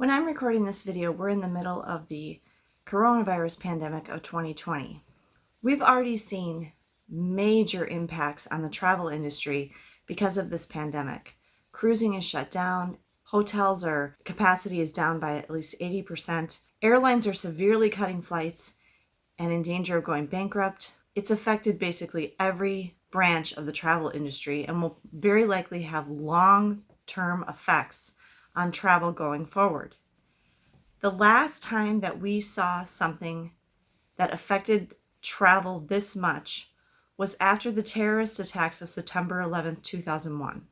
When I'm recording this video, we're in the middle of the coronavirus pandemic of 2020. We've already seen major impacts on the travel industry because of this pandemic. Cruising is shut down, hotels are capacity is down by at least 80%. Airlines are severely cutting flights and in danger of going bankrupt. It's affected basically every branch of the travel industry and will very likely have long-term effects on travel going forward. The last time that we saw something that affected travel this much was after the terrorist attacks of September 11th, 2001.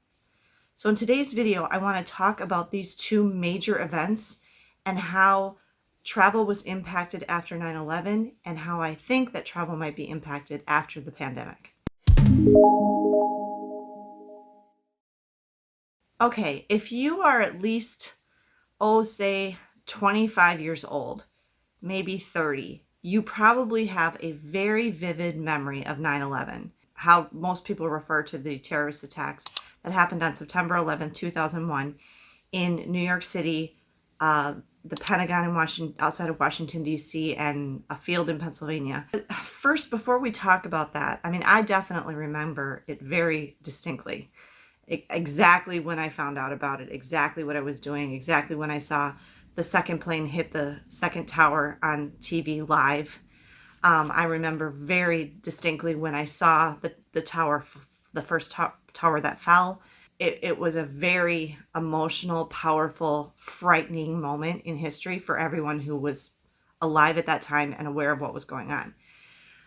So in today's video, I want to talk about these two major events and how travel was impacted after 9/11 and how I think that travel might be impacted after the pandemic. Okay, if you are at least, say 25 years old, maybe 30, you probably have a very vivid memory of 9/11, how most people refer to the terrorist attacks that happened on September 11th, 2001 in New York City, the Pentagon in Washington, outside of Washington, D.C., and a field in Pennsylvania. First, before we talk about that, I definitely remember it very distinctly. Exactly when I found out about it, exactly what I was doing, exactly when I saw the second plane hit the second tower on TV live. I remember very distinctly when I saw the tower, the first tower that fell. It was a very emotional, powerful, frightening moment in history for everyone who was alive at that time and aware of what was going on.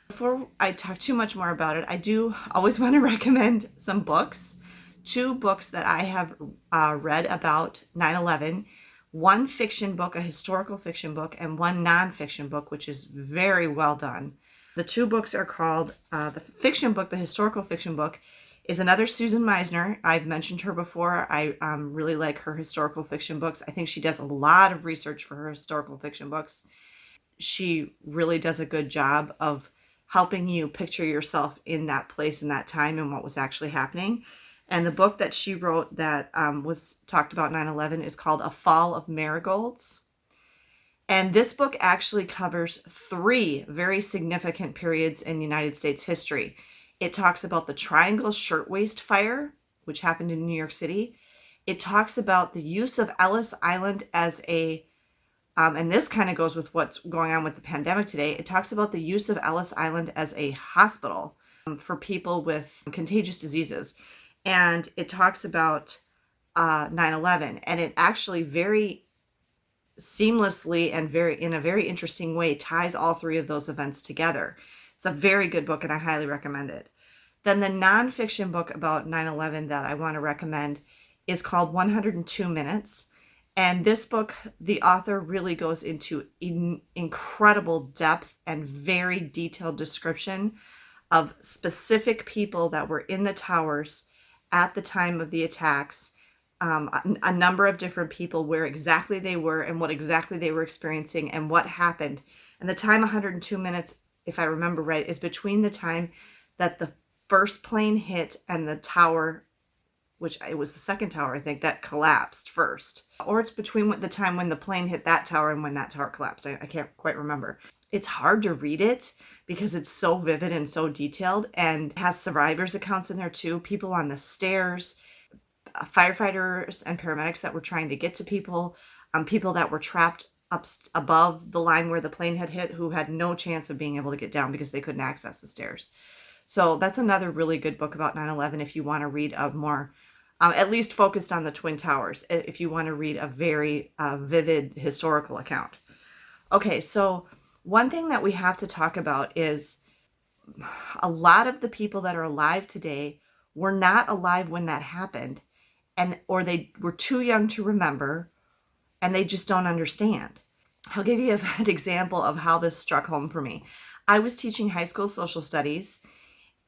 Before I talk too much more about it, I do always want to recommend some books. Two books that I have read about 9/11. One fiction book, a historical fiction book, and one nonfiction book, which is very well done. The two books are called, the fiction book, the historical fiction book, is another Susan Meisner. I've mentioned her before. I really like her historical fiction books. I think she does a lot of research for her historical fiction books. She really does a good job of helping you picture yourself in that place and that time and what was actually happening. And the book that she wrote that was talked about 9/11 is called A Fall of Marigolds. And this book actually covers three very significant periods in United States history. It talks about the Triangle Shirtwaist Fire, which happened in New York City. It talks about the use of Ellis Island as a, and this kind of goes with what's going on with the pandemic today. It talks about the use of Ellis Island as a hospital for people with contagious diseases. And it talks about 9/11, and it actually very seamlessly and in a very interesting way ties all three of those events together. It's a very good book, and I highly recommend it. Then the nonfiction book about 9/11 that I want to recommend is called 102 Minutes. And this book, the author really goes into incredible depth and very detailed description of specific people that were in the towers at the time of the attacks, a number of different people, where exactly they were and what exactly they were experiencing and what happened. And the time 102 minutes, if I remember right, is between the time that the first plane hit and the tower, which it was the second tower, I think, that collapsed first. Or it's between the time when the plane hit that tower and when that tower collapsed. I can't quite remember. It's hard to read it because it's so vivid and so detailed, and has survivors' accounts in there too. People on the stairs, firefighters and paramedics that were trying to get to people, people that were trapped up above the line where the plane had hit, who had no chance of being able to get down because they couldn't access the stairs. So that's another really good book about 9/11 if you want to read a more, at least focused on the Twin Towers, if you want to read a very vivid historical account. Okay, so one thing that we have to talk about is a lot of the people that are alive today were not alive when that happened, or they were too young to remember, and they just don't understand. I'll give you an example of how this struck home for me. I was teaching high school social studies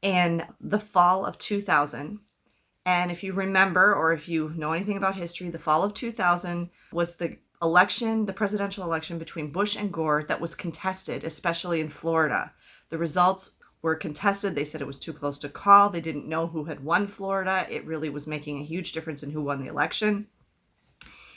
in the fall of 2000. And if you remember, or if you know anything about history, the fall of 2000 was the presidential election between Bush and Gore that was contested, especially in Florida. The results were contested. They said it was too close to call. They didn't know who had won Florida. It really was making a huge difference in who won the election.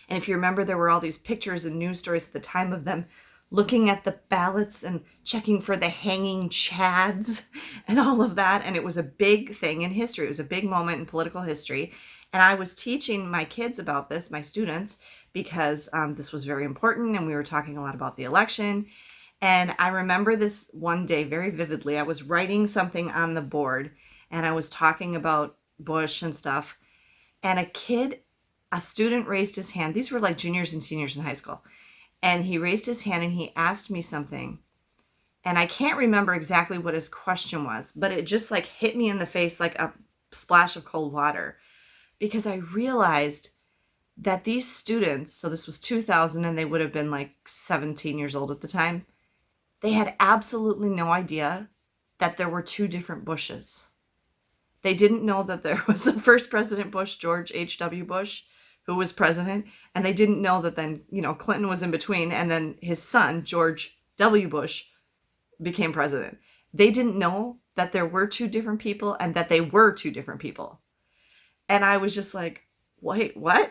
And if you remember, there were all these pictures and news stories at the time of them looking at the ballots and checking for the hanging chads and all of that. And it was a big thing in history. It was a big moment in political history. And I was teaching my kids about this, my students, because this was very important. And we were talking a lot about the election. And I remember this one day very vividly. I was writing something on the board and I was talking about Bush and stuff. And a student raised his hand. These were like juniors and seniors in high school. And he raised his hand and he asked me something. And I can't remember exactly what his question was, but it just like hit me in the face like a splash of cold water, because I realized that these students, so this was 2000 and they would have been like 17 years old at the time, they had absolutely no idea that there were two different Bushes. They didn't know that there was the first President Bush, George H.W. Bush, who was president, and they didn't know that then, Clinton was in between, and then his son, George W. Bush, became president. They didn't know that there were two different people and that they were two different people. And I was just like, wait, what?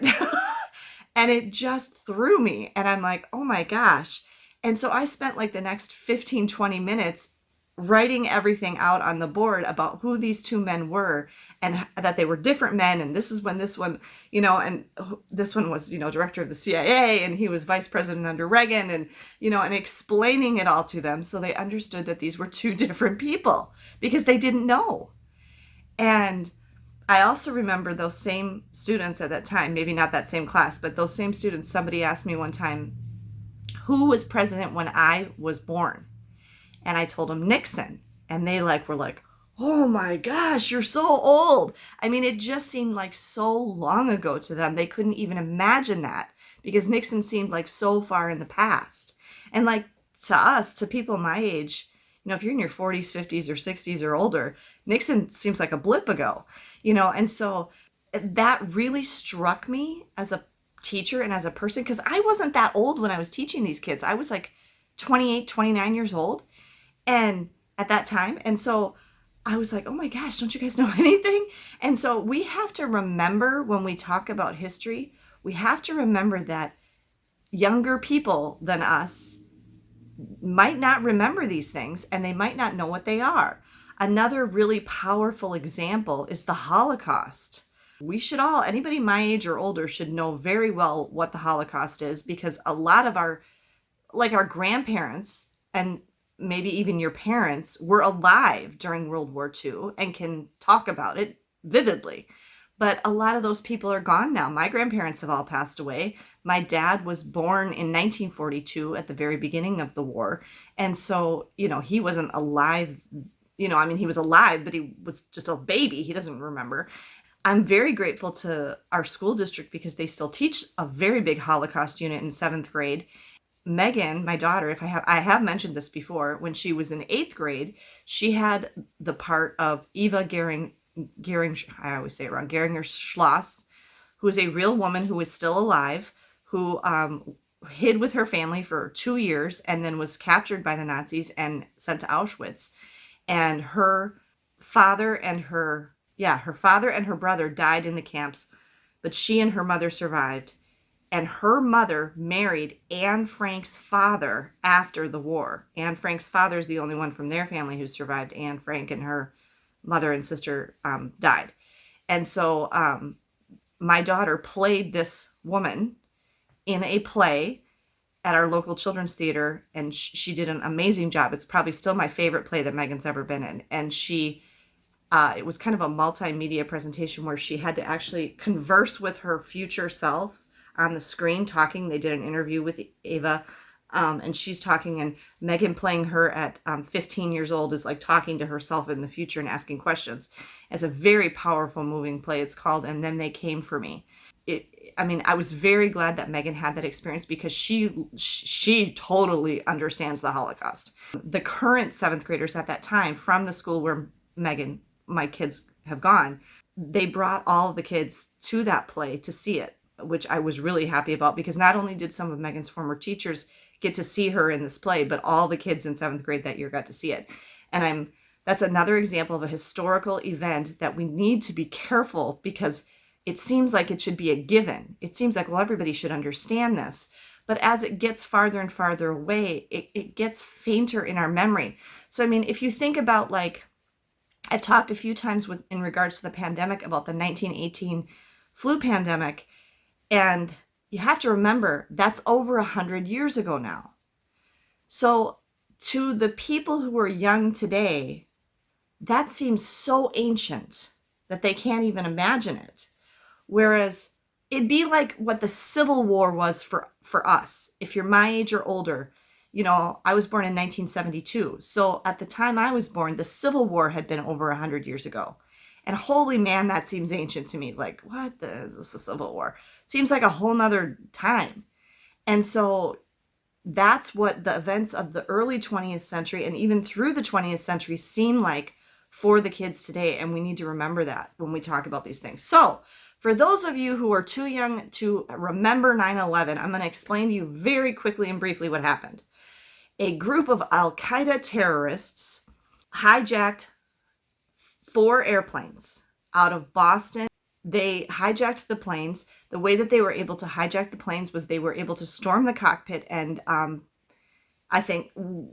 And it just threw me. And I'm like, oh my gosh. And so I spent like the next 15, 20 minutes writing everything out on the board about who these two men were and that they were different men. And this is when this one, and this one was, director of the CIA and he was vice president under Reagan and, and explaining it all to them so they understood that these were two different people because they didn't know. And I also remember those same students at that time, maybe not that same class, but those same students, somebody asked me one time, who was president when I was born? And I told them Nixon. And they were like, oh my gosh, you're so old. I mean, it just seemed like so long ago to them. They couldn't even imagine that because Nixon seemed like so far in the past. And like to us, to people my age, if you're in your 40s, 50s, or 60s or older, Nixon seems like a blip ago, and so that really struck me as a teacher and as a person because I wasn't that old when I was teaching these kids. I was like 28, 29 years old. And at that time, and so I was like, oh my gosh, don't you guys know anything? And so we have to remember when we talk about history, we have to remember that younger people than us might not remember these things and they might not know what they are. Another really powerful example is the Holocaust. We should all, anybody my age or older should know very well what the Holocaust is because a lot of our grandparents and maybe even your parents were alive during World War II and can talk about it vividly. But a lot of those people are gone now. My grandparents have all passed away. My dad was born in 1942 at the very beginning of the war. And so, he wasn't alive. He was alive, but he was just a baby. He doesn't remember. I'm very grateful to our school district because they still teach a very big Holocaust unit in 7th grade. Megan, my daughter, I have mentioned this before, when she was in 8th grade, she had the part of Eva Gering, I always say it wrong, Geringer Schloss, who is a real woman who is still alive, who hid with her family for 2 years and then was captured by the Nazis and sent to Auschwitz. And her father and her brother died in the camps, but she and her mother survived. And her mother married Anne Frank's father after the war. Anne Frank's father is the only one from their family who survived. Anne Frank and her mother and sister died. And so my daughter played this woman in a play at our local children's theater, and she did an amazing job. It's probably still my favorite play that Megan's ever been in. And it was kind of a multimedia presentation where she had to actually converse with her future self on the screen talking. They did an interview with Ava, and she's talking, and Megan playing her at 15 years old is like talking to herself in the future and asking questions. It's a very powerful, moving play. It's called And Then They Came for Me. I was very glad that Megan had that experience because she totally understands the Holocaust. The current 7th graders at that time from the school where Megan, my kids, have gone, they brought all of the kids to that play to see it, which I was really happy about because not only did some of Megan's former teachers get to see her in this play, but all the kids in 7th grade that year got to see it. And that's another example of a historical event that we need to be careful because it seems like it should be a given. It seems like, well, everybody should understand this. But as it gets farther and farther away, it gets fainter in our memory. So, I mean, if you think about, like, I've talked a few times in regards to the pandemic about the 1918 flu pandemic, and you have to remember that's over 100 years ago now. So to the people who are young today, that seems so ancient that they can't even imagine it. Whereas it'd be like what the Civil War was for us. If you're my age or older, you know, I was born in 1972. So at the time I was born, the Civil War had been over 100 years ago. And holy man, that seems ancient to me. Like, what is this, the Civil War? Seems like a whole nother time. And so that's what the events of the early 20th century and even through the 20th century seem like for the kids today. And we need to remember that when we talk about these things. So for those of you who are too young to remember 9/11, I'm going to explain to you very quickly and briefly what happened. A group of Al-Qaeda terrorists hijacked 4 airplanes out of Boston. They hijacked the planes. The way that they were able to hijack the planes was they were able to storm the cockpit, and I think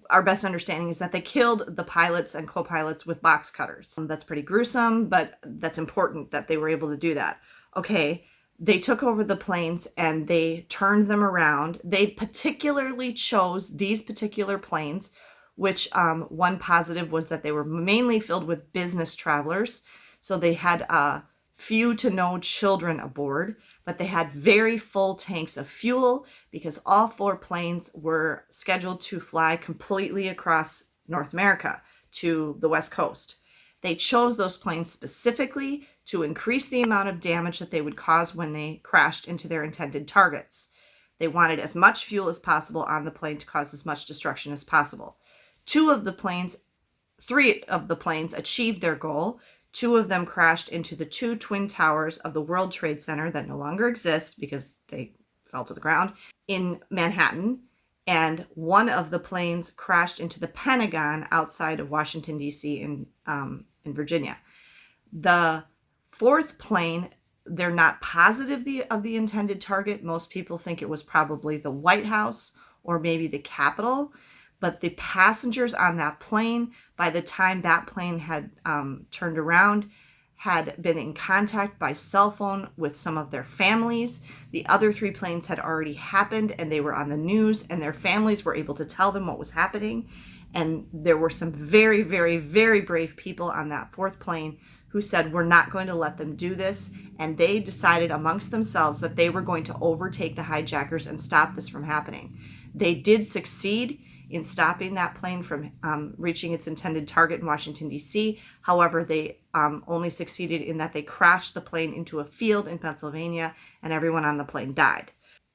our best understanding is that they killed the pilots and co-pilots with box cutters. That's pretty gruesome, but that's important that they were able to do that. Okay, they took over the planes and they turned them around. They particularly chose these particular planes, which one positive was that they were mainly filled with business travelers. So they had few to no children aboard, but they had very full tanks of fuel because all 4 planes were scheduled to fly completely across North America to the West Coast. They chose those planes specifically to increase the amount of damage that they would cause when they crashed into their intended targets. They wanted as much fuel as possible on the plane to cause as much destruction as possible. 3 of the planes achieved their goal. 2 of them crashed into the 2 twin towers of the World Trade Center that no longer exist because they fell to the ground in Manhattan. And 1 of the planes crashed into the Pentagon outside of Washington, D.C. in Virginia. The 4th plane, they're not positive of the intended target. Most people think it was probably the White House or maybe the Capitol. But the passengers on that plane, by the time that plane had turned around, had been in contact by cell phone with some of their families. The other 3 planes had already happened and they were on the news, and their families were able to tell them what was happening. And there were some very, very, very brave people on that 4th plane who said, we're not going to let them do this. And they decided amongst themselves that they were going to overtake the hijackers and stop this from happening. They did succeed in stopping that plane from reaching its intended target in Washington, D.C. However, they only succeeded in that they crashed the plane into a field in Pennsylvania, and everyone on the plane died.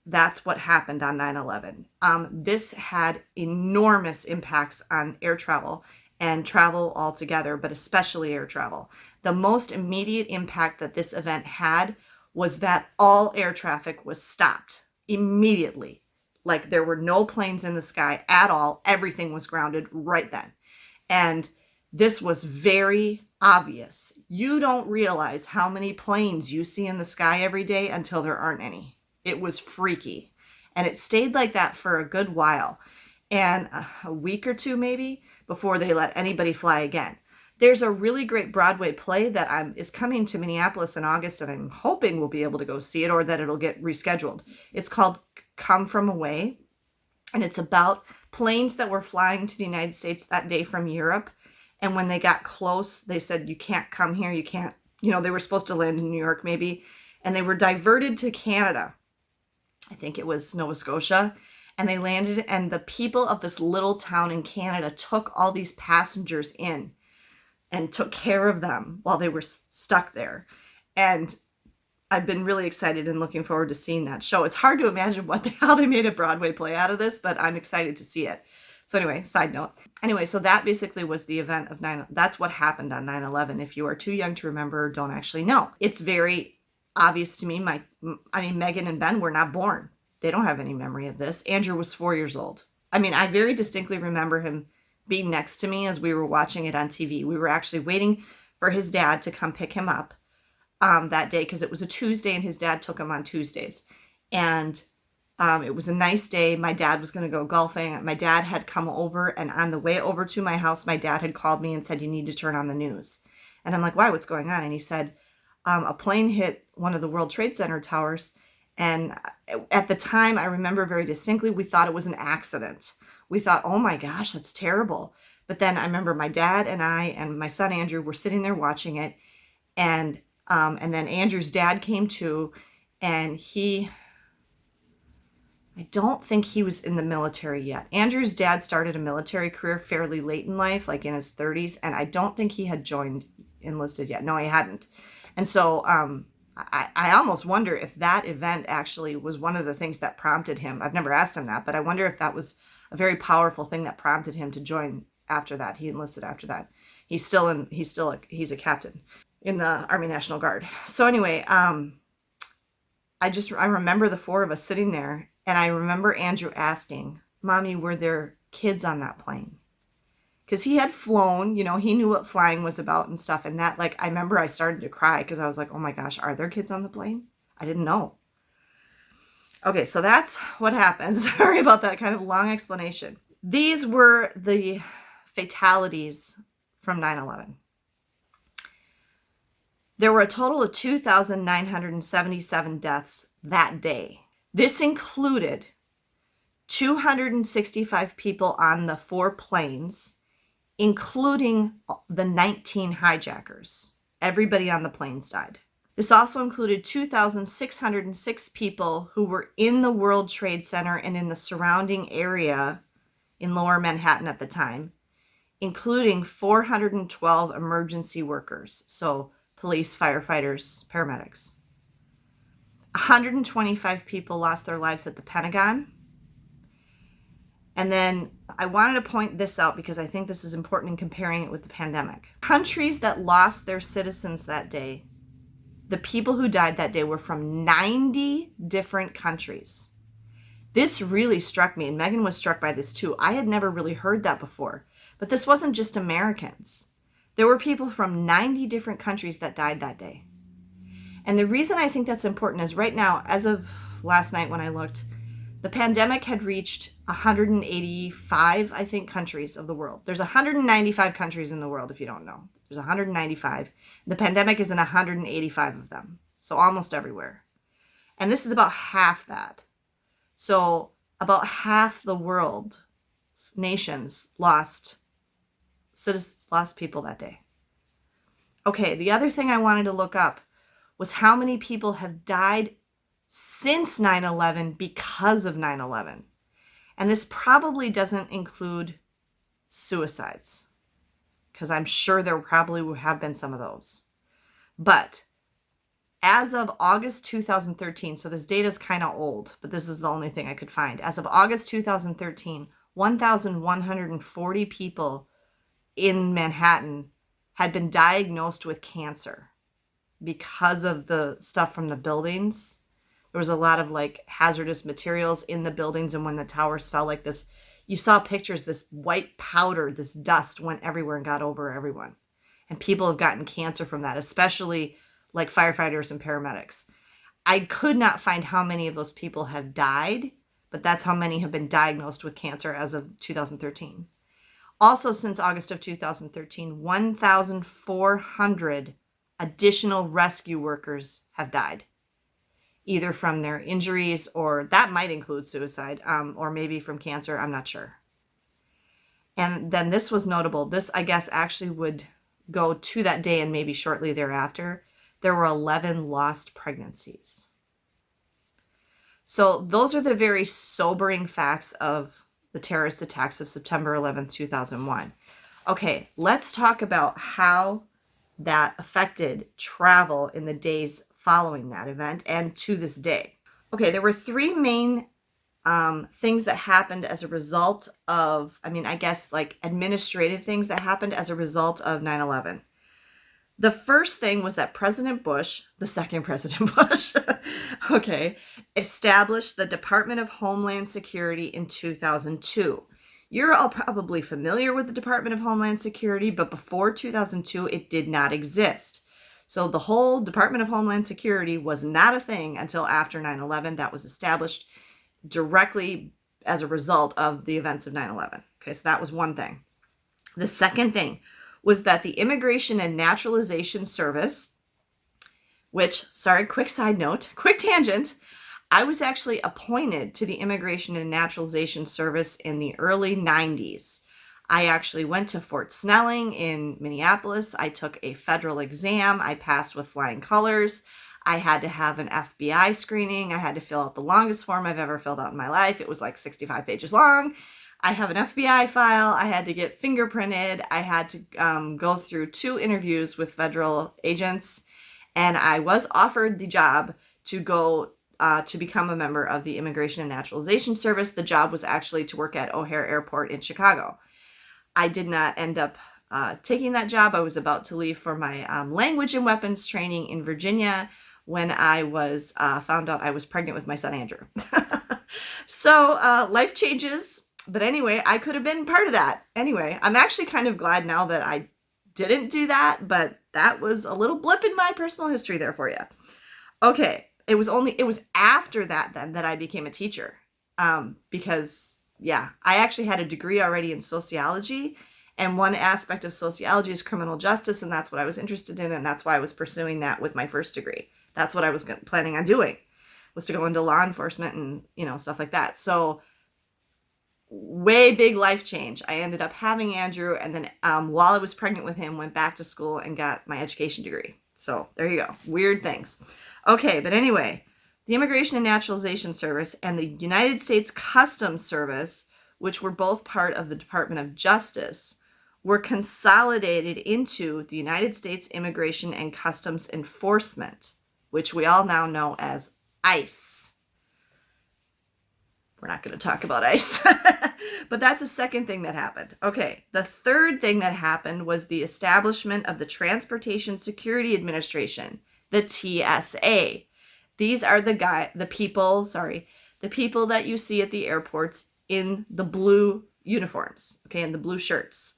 That's what happened on 9/11. This had enormous impacts on air travel and travel altogether, but especially air travel. The most immediate impact that this event had was that all air traffic was stopped immediately. Like, there were no planes in the sky at all. Everything was grounded right then. And this was very obvious. You don't realize how many planes you see in the sky every day until there aren't any. It was freaky. And it stayed like that for a good while. And a week or 2 maybe before they let anybody fly again. There's a really great Broadway play that is coming to Minneapolis in August, and I'm hoping we'll be able to go see it or that it'll get rescheduled. It's called Come From Away, and it's about planes that were flying to the United States that day from Europe. And when they got close, they said, you can't come here. You can't, they were supposed to land in New York maybe. And they were diverted to Canada. I think it was Nova Scotia. And they landed, and the people of this little town in Canada took all these passengers in and took care of them while they were stuck there. And I've been really excited and looking forward to seeing that show. It's hard to imagine how they made a Broadway play out of this, but I'm excited to see it. So anyway, side note. Anyway, so that basically was the event of that's what happened on 9/11. If you are too young to remember or don't actually know, it's very obvious to me. Megan and Ben were not born. They don't have any memory of this. Andrew was 4 years old. I very distinctly remember him being next to me as we were watching it on TV. We were actually waiting for his dad to come pick him up. that day because it was a Tuesday and his dad took him on Tuesdays. And it was a nice day. My dad was going to go golfing. My dad had come over, and on the way over to my house, my dad had called me and said, you need to turn on the news. And I'm like, why? What's going on? And he said, a plane hit one of the World Trade Center towers. And at the time, I remember very distinctly, we thought it was an accident. We thought, oh my gosh, that's terrible. But then I remember my dad and I and my son Andrew were sitting there watching it. And then Andrew's dad came to, and I don't think he was in the military yet. Andrew's dad started a military career fairly late in life, like in his 30s, and I don't think he had enlisted yet. No, he hadn't. And so I almost wonder if that event actually was one of the things that prompted him. I've never asked him that, but I wonder if that was a very powerful thing that prompted him to join after that. He enlisted after that. He's a captain in the Army National Guard. So anyway, I remember the four of us sitting there. And I remember Andrew asking, Mommy, were there kids on that plane? Because he had flown, he knew what flying was about and stuff. And that, I remember I started to cry because I was like, oh my gosh, are there kids on the plane? I didn't know. Okay, so that's what happened. Sorry about that kind of long explanation. These were the fatalities from 9/11. There were a total of 2,977 deaths that day. This included 265 people on the 4 planes, including the 19 hijackers. Everybody on the planes died. This also included 2,606 people who were in the World Trade Center and in the surrounding area in Lower Manhattan at the time, including 412 emergency workers, so police, firefighters, paramedics. 125 people lost their lives at the Pentagon. And then I wanted to point this out because I think this is important in comparing it with the pandemic. Countries that lost their citizens that day, the people who died that day were from 90 different countries. This really struck me, and Megan was struck by this too. I had never really heard that before. But this wasn't just Americans. There were people from 90 different countries that died that day. And the reason I think that's important is right now, as of last night when I looked, the pandemic had reached 185, I think, countries of the world. There's 195 countries in the world, if you don't know. There's 195. The pandemic is in 185 of them, so almost everywhere. And this is about half that. So about half the world, nations, lost people that day. Okay, the other thing I wanted to look up was how many people have died since 9/11 because of 9/11. And this probably doesn't include suicides, because I'm sure there probably would have been some of those. But as of August 2013, so this data is kind of old, but this is the only thing I could find. As of August 2013, 1,140 people in Manhattan had been diagnosed with cancer because of the stuff from the buildings. There was a lot of hazardous materials in the buildings, and when the towers fell like this, you saw pictures, this white powder, this dust went everywhere and got over everyone. And people have gotten cancer from that, especially firefighters and paramedics. I could not find how many of those people have died, but that's how many have been diagnosed with cancer as of 2013. Also, since August of 2013, 1,400 additional rescue workers have died, either from their injuries, or that might include suicide, or maybe from cancer. I'm not sure. And then this was notable. This, I guess, actually would go to that day and maybe shortly thereafter. There were 11 lost pregnancies. So those are the very sobering facts of the terrorist attacks of September 11th, 2001. Okay, let's talk about how that affected travel in the days following that event and to this day. Okay, there were 3 main things that happened as a result of, administrative things that happened as a result of 9/11. The first thing was that President Bush, the second President Bush, established the Department of Homeland Security in 2002. You're all probably familiar with the Department of Homeland Security, but before 2002, it did not exist. So the whole Department of Homeland Security was not a thing until after 9/11. That was established directly as a result of the events of 9/11. Okay, so that was one thing. The second thing was that the Immigration and Naturalization Service, which, sorry, quick side note, quick tangent, I was actually appointed to the Immigration and Naturalization Service in the early 90s. I actually went to Fort Snelling in Minneapolis. I took a federal exam. I passed with flying colors. I had to have an FBI screening. I had to fill out the longest form I've ever filled out in my life. It was like 65 pages long. I have an FBI file. I had to get fingerprinted. I had to go through 2 interviews with federal agents. And I was offered the job to go to become a member of the Immigration and Naturalization Service. The job was actually to work at O'Hare Airport in Chicago. I did not end up taking that job. I was about to leave for my language and weapons training in Virginia when I was found out I was pregnant with my son, Andrew. So life changes. But anyway, I could have been part of that. Anyway, I'm actually kind of glad now that I didn't do that, but that was a little blip in my personal history there for you. Okay, it was after that then that I became a teacher. Because yeah, I actually had a degree already in sociology, and one aspect of sociology is criminal justice, and that's what I was interested in, and that's why I was pursuing that with my first degree. That's what I was planning on doing, was to go into law enforcement and, stuff like that. So way big life change. I ended up having Andrew, and then while I was pregnant with him, went back to school and got my education degree. So there you go. Weird things. Okay, but anyway, the Immigration and Naturalization Service and the United States Customs Service, which were both part of the Department of Justice, were consolidated into the United States Immigration and Customs Enforcement, which we all now know as ICE. We're not going to talk about ICE, but that's the second thing that happened. Okay, the third thing that happened was the establishment of the Transportation Security Administration, the TSA. These are the people that you see at the airports in the blue uniforms, okay, in the blue shirts,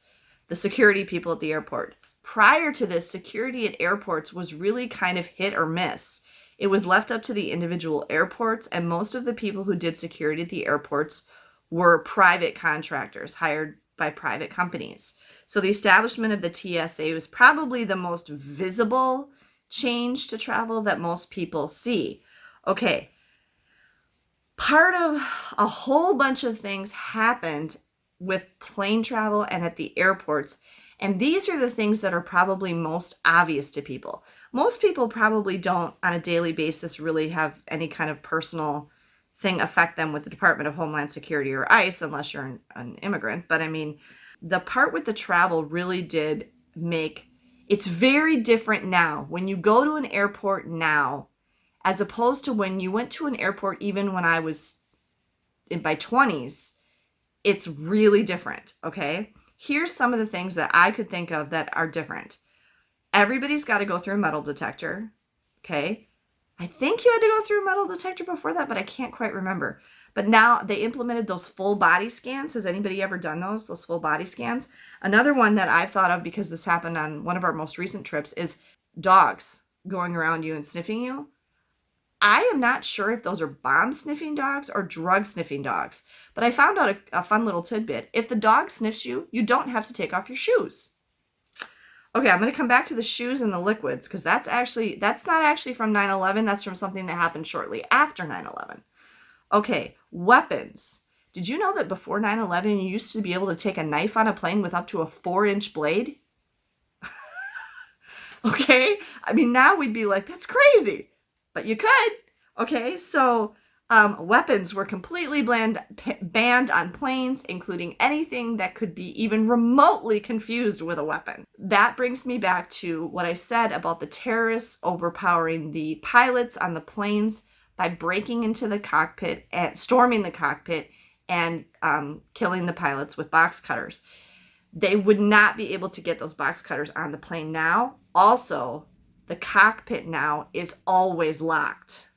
the security people at the airport. Prior to this, security at airports was really kind of hit or miss. It was left up to the individual airports, and most of the people who did security at the airports were private contractors hired by private companies. So the establishment of the TSA was probably the most visible change to travel that most people see. Okay, part of a whole bunch of things happened with plane travel and at the airports, and these are the things that are probably most obvious to people. Most people probably don't on a daily basis really have any kind of personal thing affect them with the Department of Homeland Security or ICE unless you're an immigrant. But I mean, the part with the travel really did make it's very different now. When you go to an airport now, as opposed to when you went to an airport even when I was in my 20s, it's really different, okay? Here's some of the things that I could think of that are different. Everybody's got to go through a metal detector, okay? I think you had to go through a metal detector before that, but I can't quite remember. But now they implemented those full body scans. Has anybody ever done those full body scans? Another one that I've thought of, because this happened on one of our most recent trips, is dogs going around you and sniffing you. I am not sure if those are bomb sniffing dogs or drug sniffing dogs, but I found out a fun little tidbit. If the dog sniffs you, you don't have to take off your shoes. Okay, I'm going to come back to the shoes and the liquids, because that's not actually from 9/11. That's from something that happened shortly after 9/11. Okay, weapons. Did you know that before 9/11, you used to be able to take a knife on a plane with up to a 4-inch blade? Okay, I mean, now we'd be like, that's crazy, but you could. Okay, so weapons were completely banned on planes, including anything that could be even remotely confused with a weapon. That brings me back to what I said about the terrorists overpowering the pilots on the planes by breaking into the cockpit and storming the cockpit and killing the pilots with box cutters. They would not be able to get those box cutters on the plane now. Also, the cockpit now is always locked.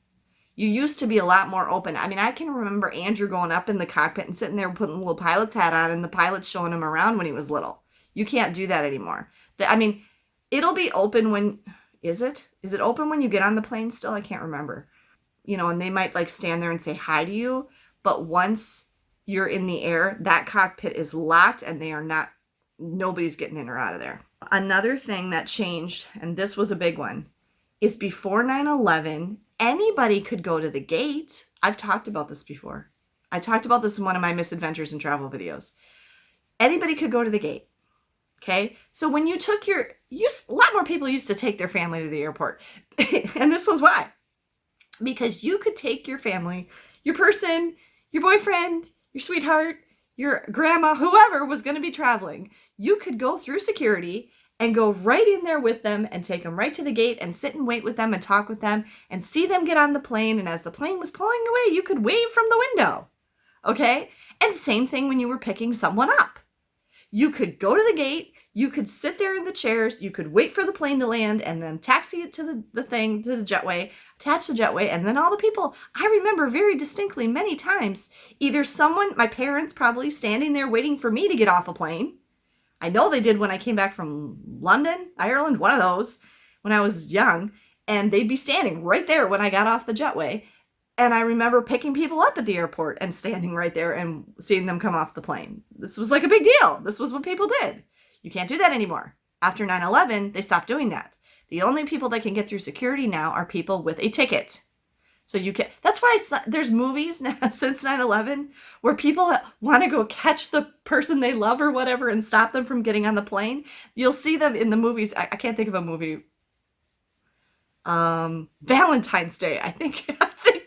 You used to be a lot more open. I mean, I can remember Andrew going up in the cockpit and sitting there putting a little pilot's hat on and the pilot showing him around when he was little. You can't do that anymore. I mean, it'll be open when, Is it? Is it open when you get on the plane still? I can't remember. You know, and they might like stand there and say hi to you. But once you're in the air, that cockpit is locked and nobody's getting in or out of there. Another thing that changed, and this was a big one, is before 9/11, anybody could go to the gate. I've talked about this before. I talked about this in one of my misadventures in travel videos. Anybody could go to the gate. Okay. So when you took a lot more people used to take their family to the airport. And this was why. Because you could take your family, your person, your boyfriend, your sweetheart, your grandma, whoever was going to be traveling. You could go through security and go right in there with them and take them right to the gate and sit and wait with them and talk with them and see them get on the plane. And as the plane was pulling away, you could wave from the window. Okay? And same thing when you were picking someone up. You could go to the gate, you could sit there in the chairs, you could wait for the plane to land and then taxi it to the jetway, attach the jetway, and then all the people. I remember very distinctly many times, either my parents probably standing there waiting for me to get off a plane. I know they did when I came back from London, Ireland, one of those, when I was young, and they'd be standing right there when I got off the jetway. And I remember picking people up at the airport and standing right there and seeing them come off the plane. This was like a big deal. This was what people did. You can't do that anymore. After 9/11, they stopped doing that. The only people that can get through security now are people with a ticket. So that's why there's movies now, since 9/11 where people want to go catch the person they love or whatever and stop them from getting on the plane. You'll see them in the movies. I can't think of a movie. Valentine's Day, I think.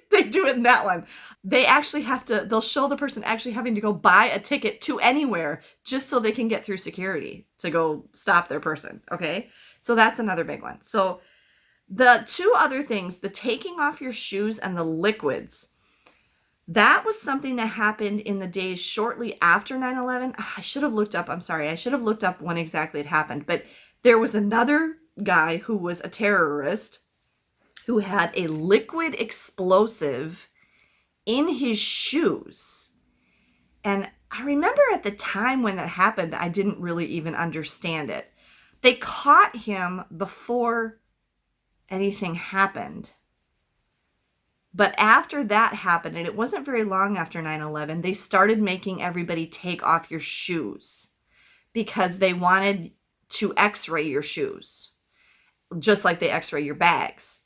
They do it in that one. They'll show the person actually having to go buy a ticket to anywhere just so they can get through security to go stop their person. Okay. So that's another big one. So the two other things, the taking off your shoes and the liquids, that was something that happened in the days shortly after 9/11. I should have looked up. I'm sorry. I should have looked up when exactly it happened, but there was another guy who was a terrorist who had a liquid explosive in his shoes. And I remember at the time when that happened, I didn't really even understand it. They caught him before anything happened. But after that happened, and it wasn't very long after 9/11, they started making everybody take off your shoes because they wanted to x-ray your shoes, just like they x-ray your bags.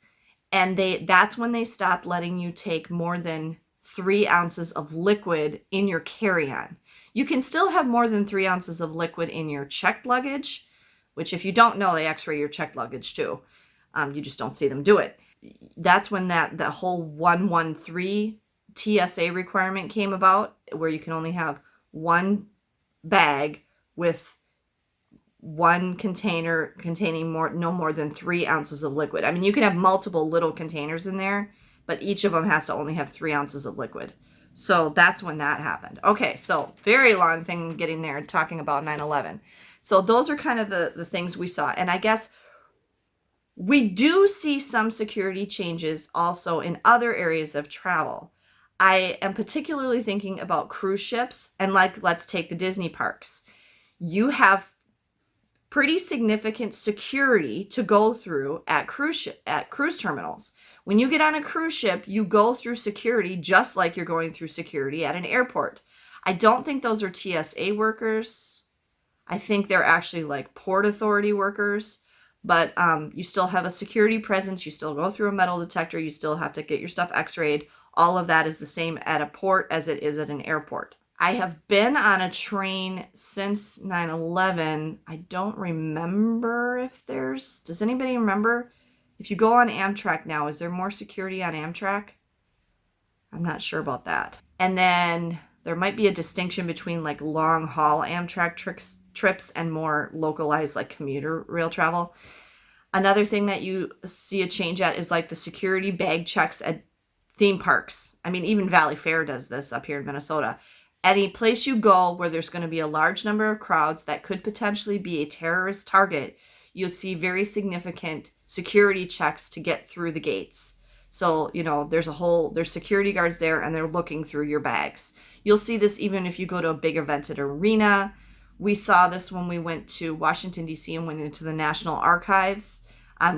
And that's when they stopped letting you take more than 3 ounces of liquid in your carry-on. You can still have more than 3 ounces of liquid in your checked luggage, which if you don't know, they x-ray your checked luggage too. You just don't see them do it. That's when the whole 113 TSA requirement came about, where you can only have one bag with one container containing no more than 3 ounces of liquid. I mean, you can have multiple little containers in there, but each of them has to only have 3 ounces of liquid. So that's when that happened. Okay, so very long thing getting there, talking about 9/11. So those are kind of the things we saw. And I guess we do see some security changes also in other areas of travel. I am particularly thinking about cruise ships, and let's take the Disney parks. You have pretty significant security to go through at cruise terminals. When you get on a cruise ship, you go through security just like you're going through security at an airport. I don't think those are TSA workers. I think they're actually like Port Authority workers, but you still have a security presence. You still go through a metal detector. You still have to get your stuff x-rayed. All of that is the same at a port as it is at an airport. I have been on a train since 9/11. I don't remember does anybody remember? If you go on Amtrak now, is there more security on Amtrak? I'm not sure about that. And then there might be a distinction between like long haul Amtrak trips and more localized like commuter rail travel. Another thing that you see a change at is like the security bag checks at theme parks. I mean, even Valley Fair does this up here in Minnesota. Any place you go where there's going to be a large number of crowds that could potentially be a terrorist target, you'll see very significant security checks to get through the gates. So, there's security guards there and they're looking through your bags. You'll see this even if you go to a big event at arena. We saw this when we went to Washington, D.C. and went into the National Archives.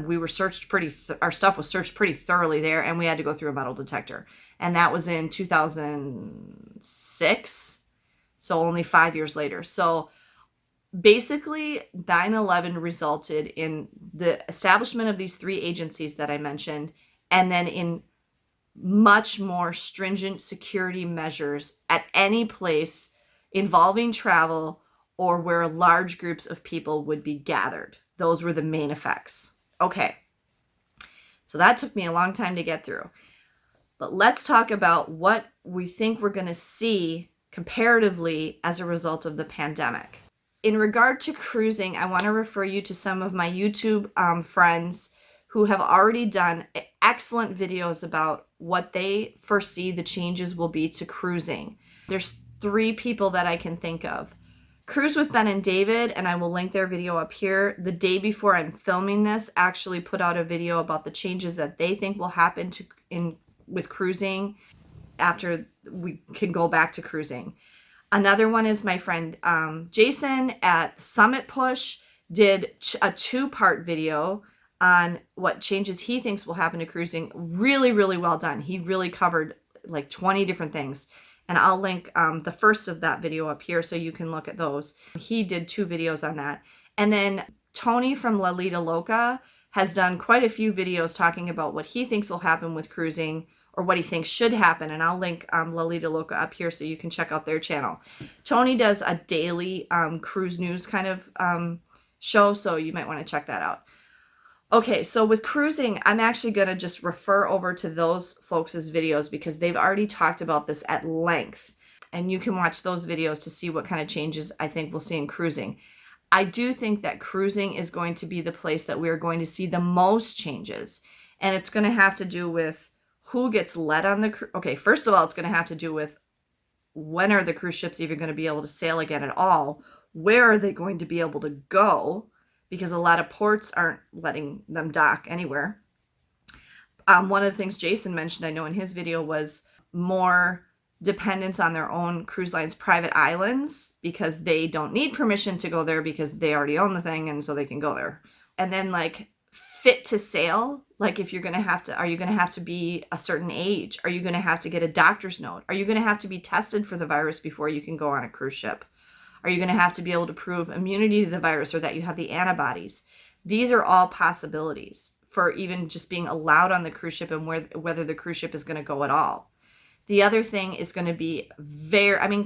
We were searched our stuff was searched pretty thoroughly there, and we had to go through a metal detector. And that was in 2006, so only 5 years later. So basically, 9/11 resulted in the establishment of these three agencies that I mentioned, and then in much more stringent security measures at any place involving travel or where large groups of people would be gathered. Those were the main effects. Okay, so that took me a long time to get through. But let's talk about what we think we're going to see comparatively as a result of the pandemic. In regard to cruising, I want to refer you to some of my YouTube friends who have already done excellent videos about what they foresee the changes will be to cruising. There's 3 people that I can think of. Cruise with Ben and David, and I will link their video up here. The day before I'm filming this, actually put out a video about the changes that they think will happen with cruising after we can go back to cruising. Another one is my friend Jason at Summit Push did a 2-part video on what changes he thinks will happen to cruising. Really, really well done. He really covered like 20 different things. And I'll link the first of that video up here so you can look at those. He did 2 videos on that. And then Tony from Lalita Loca has done quite a few videos talking about what he thinks will happen with cruising, or what he thinks should happen. And I'll link Lalita Loca up here so you can check out their channel. Tony does a daily cruise news kind of show, so you might want to check that out. Okay, so with cruising, I'm actually going to just refer over to those folks' videos because they've already talked about this at length. And you can watch those videos to see what kind of changes I think we'll see in cruising. I do think that cruising is going to be the place that we're going to see the most changes. And it's going to have to do with who gets let on the cruise. Okay, first of all, it's going to have to do with when are the cruise ships even going to be able to sail again at all? Where are they going to be able to go? Because a lot of ports aren't letting them dock anywhere. One of the things Jason mentioned, I know in his video, was more dependence on their own cruise lines' private islands because they don't need permission to go there because they already own the thing and so they can go there. And then like fit to sail, like if you're going to have to, are you going to have to be a certain age? Are you going to have to get a doctor's note? Are you going to have to be tested for the virus before you can go on a cruise ship? Are you going to have to be able to prove immunity to the virus or that you have the antibodies? These are all possibilities for even just being allowed on the cruise ship and whether the cruise ship is going to go at all. The other thing is going to be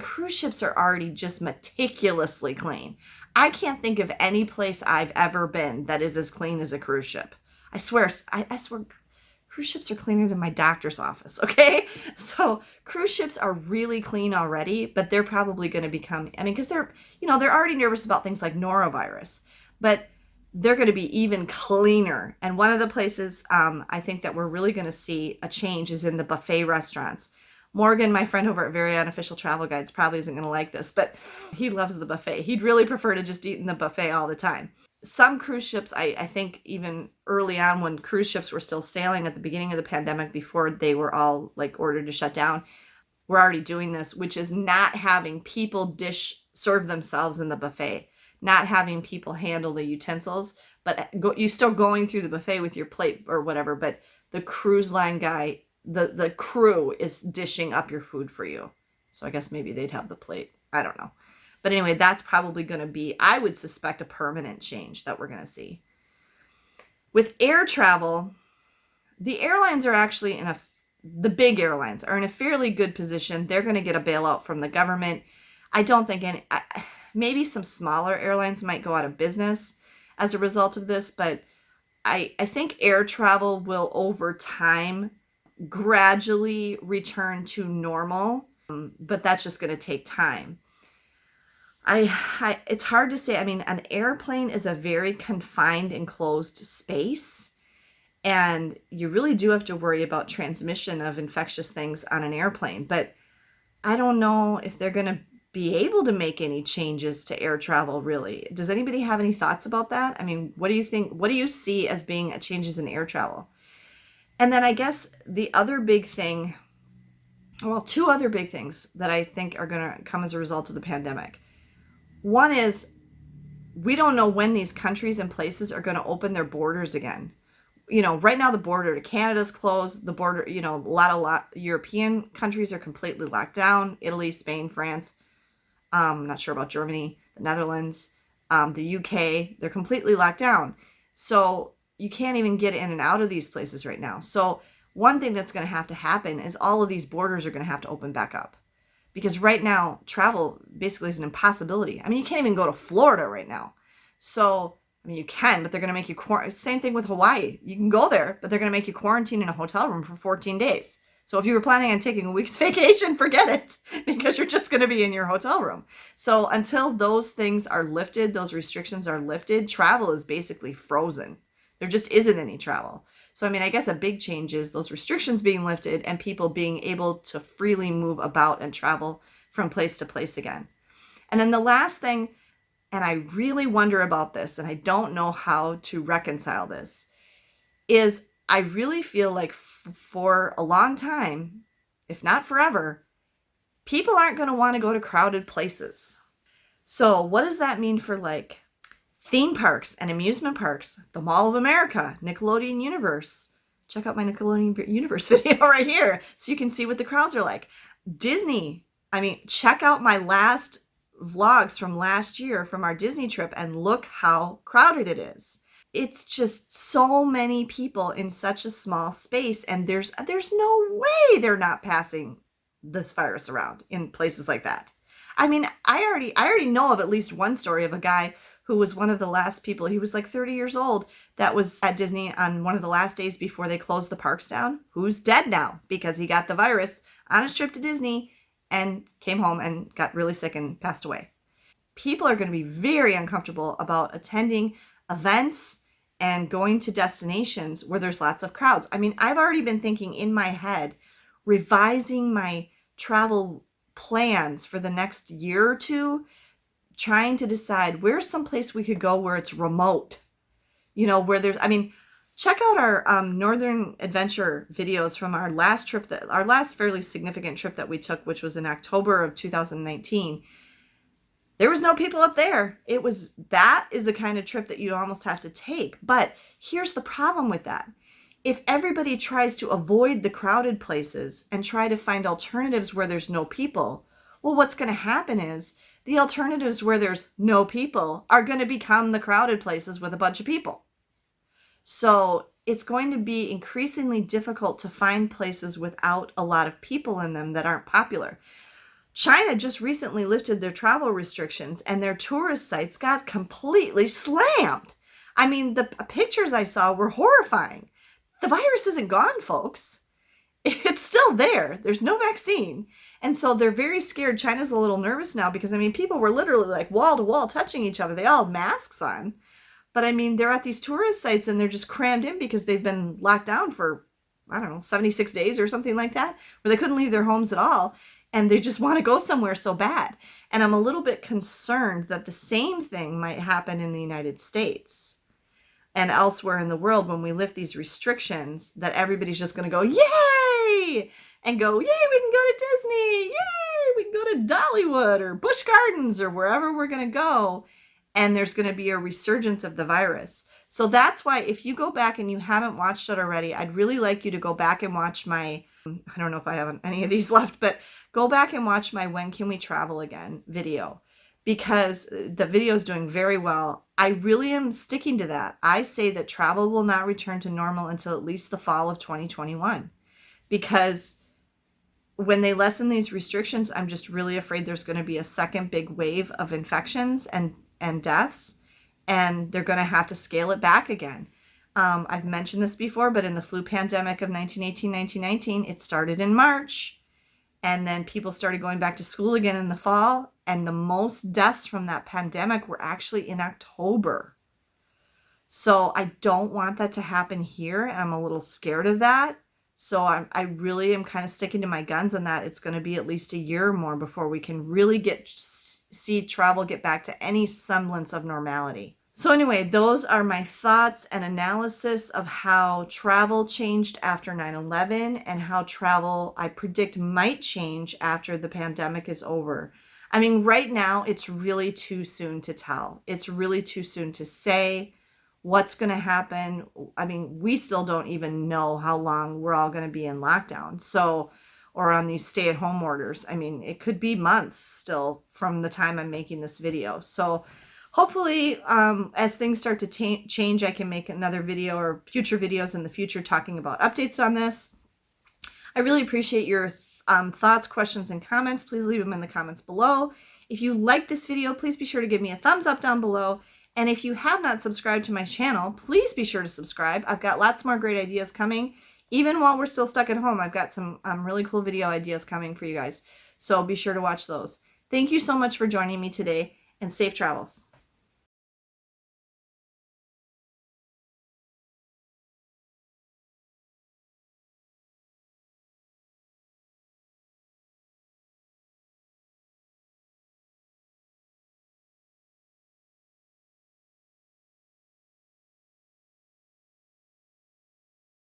cruise ships are already just meticulously clean. I can't think of any place I've ever been that is as clean as a cruise ship. I swear, cruise ships are cleaner than my doctor's office, okay? So cruise ships are really clean already, but they're probably going to become, because they're already nervous about things like norovirus, but they're going to be even cleaner. And one of the places I think that we're really going to see a change is in the buffet restaurants. Morgan, my friend over at Very Unofficial Travel Guides, probably isn't going to like this, but he loves the buffet. He'd really prefer to just eat in the buffet all the time. Some cruise ships, I think even early on when cruise ships were still sailing at the beginning of the pandemic before they were all like ordered to shut down, we're already doing this, which is not having people serve themselves in the buffet, not having people handle the utensils, but you still going through the buffet with your plate or whatever, but the cruise line guy, the crew is dishing up your food for you. So I guess maybe they'd have the plate. I don't know. But anyway, that's probably going to be, I would suspect, a permanent change that we're going to see. With air travel, the airlines are actually the big airlines are in a fairly good position. They're going to get a bailout from the government. I don't think maybe some smaller airlines might go out of business as a result of this, but I think air travel will over time gradually return to normal, but that's just going to take time. It's hard to say. An airplane is a very confined, enclosed space, and you really do have to worry about transmission of infectious things on an airplane. But I don't know if they're going to be able to make any changes to air travel, really. Does anybody have any thoughts about that? What do you think? What do you see as being changes in air travel? And then I guess the other big thing, well, 2 other big things that I think are going to come as a result of the pandemic. One is we don't know when these countries and places are going to open their borders again. You know, right now the border to Canada's closed. The border, you know, a lot European countries are completely locked down. Italy, Spain, France. I'm not sure about Germany, the Netherlands, the UK. They're completely locked down. So you can't even get in and out of these places right now. So one thing that's going to happen is all of these borders are going to have to open back up. Because right now, travel basically is an impossibility. I mean, you can't even go to Florida right now. So, I mean, you can, but they're going to make you quarantine. Same thing with Hawaii. You can go there, but they're going to make you quarantine in a hotel room for 14 days. So if you were planning on taking a week's vacation, forget it, because you're just going to be in your hotel room. So until those things are lifted, those restrictions are lifted, travel is basically frozen. There just isn't any travel. So, I mean, I guess a big change is those restrictions being lifted and people being able to freely move about and travel from place to place again. And then the last thing, and I really wonder about this, and I don't know how to reconcile this, is I really feel like for a long time, if not forever, people aren't going to want to go to crowded places. So what does that mean for like theme parks and amusement parks, the Mall of America, Nickelodeon Universe? Check out my Nickelodeon Universe video right here so you can see what the crowds are like. Disney, I mean, check out my last vlogs from last year from our Disney trip and look how crowded it is. It's just so many people in such a small space, and there's no way they're not passing this virus around in places like that. I mean, I already know of at least one story of a guy who was one of the last people. He was like 30 years old that was at Disney on one of the last days before they closed the parks down, who's dead now because he got the virus on his trip to Disney and came home and got really sick and passed away. People are going to be very uncomfortable about attending events and going to destinations where there's lots of crowds. I mean, I've already been thinking in my head, revising my travel plans for the next year or two, trying to decide where's some place we could go where it's remote, you know, where there's, I mean, check out our Northern Adventure videos from our last trip, our last fairly significant trip that we took, which was in October of 2019. There was no people up there. That is the kind of trip that you almost have to take. But here's the problem with that. If everybody tries to avoid the crowded places and try to find alternatives where there's no people, well, what's going to happen is the alternatives where there's no people are going to become the crowded places with a bunch of people. So it's going to be increasingly difficult to find places without a lot of people in them that aren't popular. China just recently lifted their travel restrictions and their tourist sites got completely slammed. I mean, the pictures I saw were horrifying. The virus isn't gone, folks. It's still there. There's no vaccine. And so they're very scared. China's a little nervous now because, I mean, people were literally like wall to wall touching each other. They all had masks on. But, I mean, they're at these tourist sites and they're just crammed in because they've been locked down for, I don't know, 76 days or something like that, where they couldn't leave their homes at all. And they just want to go somewhere so bad. And I'm a little bit concerned that the same thing might happen in the United States and elsewhere in the world when we lift these restrictions, that everybody's just going to go, yay! And go, yay, we can go to Disney! Yay, we can go to Dollywood or Busch Gardens or wherever we're going to go. And there's going to be a resurgence of the virus. So that's why if you go back and you haven't watched it already, I'd really like you to go back and watch my, I don't know if I have any of these left, but go back and watch my When Can We Travel Again video, because the video is doing very well. I really am sticking to that. I say that travel will not return to normal until at least the fall of 2021, because when they lessen these restrictions, I'm just really afraid there's going to be a second big wave of infections and deaths, and they're going to have to scale it back again. I've mentioned this before, but in the flu pandemic of 1918, 1919, it started in March, and then people started going back to school again in the fall, and the most deaths from that pandemic were actually in October. So I don't want that to happen here, and I'm a little scared of that. So I really am kind of sticking to my guns on that. It's going to be at least a year or more before we can really see travel get back to any semblance of normality. So anyway, those are my thoughts and analysis of how travel changed after 9/11 and how travel, I predict, might change after the pandemic is over. I mean, right now, it's really too soon to tell. It's really too soon to say what's going to happen. I mean, we still don't even know how long we're all going to be in lockdown. So, or on these stay-at-home orders. I mean, it could be months still from the time I'm making this video. So hopefully, as things start to change, I can make another video or future videos in the future talking about updates on this. I really appreciate your thoughts, questions, and comments. Please leave them in the comments below. If you like this video, please be sure to give me a thumbs up down below. And if you have not subscribed to my channel, please be sure to subscribe. I've got lots more great ideas coming. Even while we're still stuck at home, I've got some really cool video ideas coming for you guys. So be sure to watch those. Thank you so much for joining me today, and safe travels.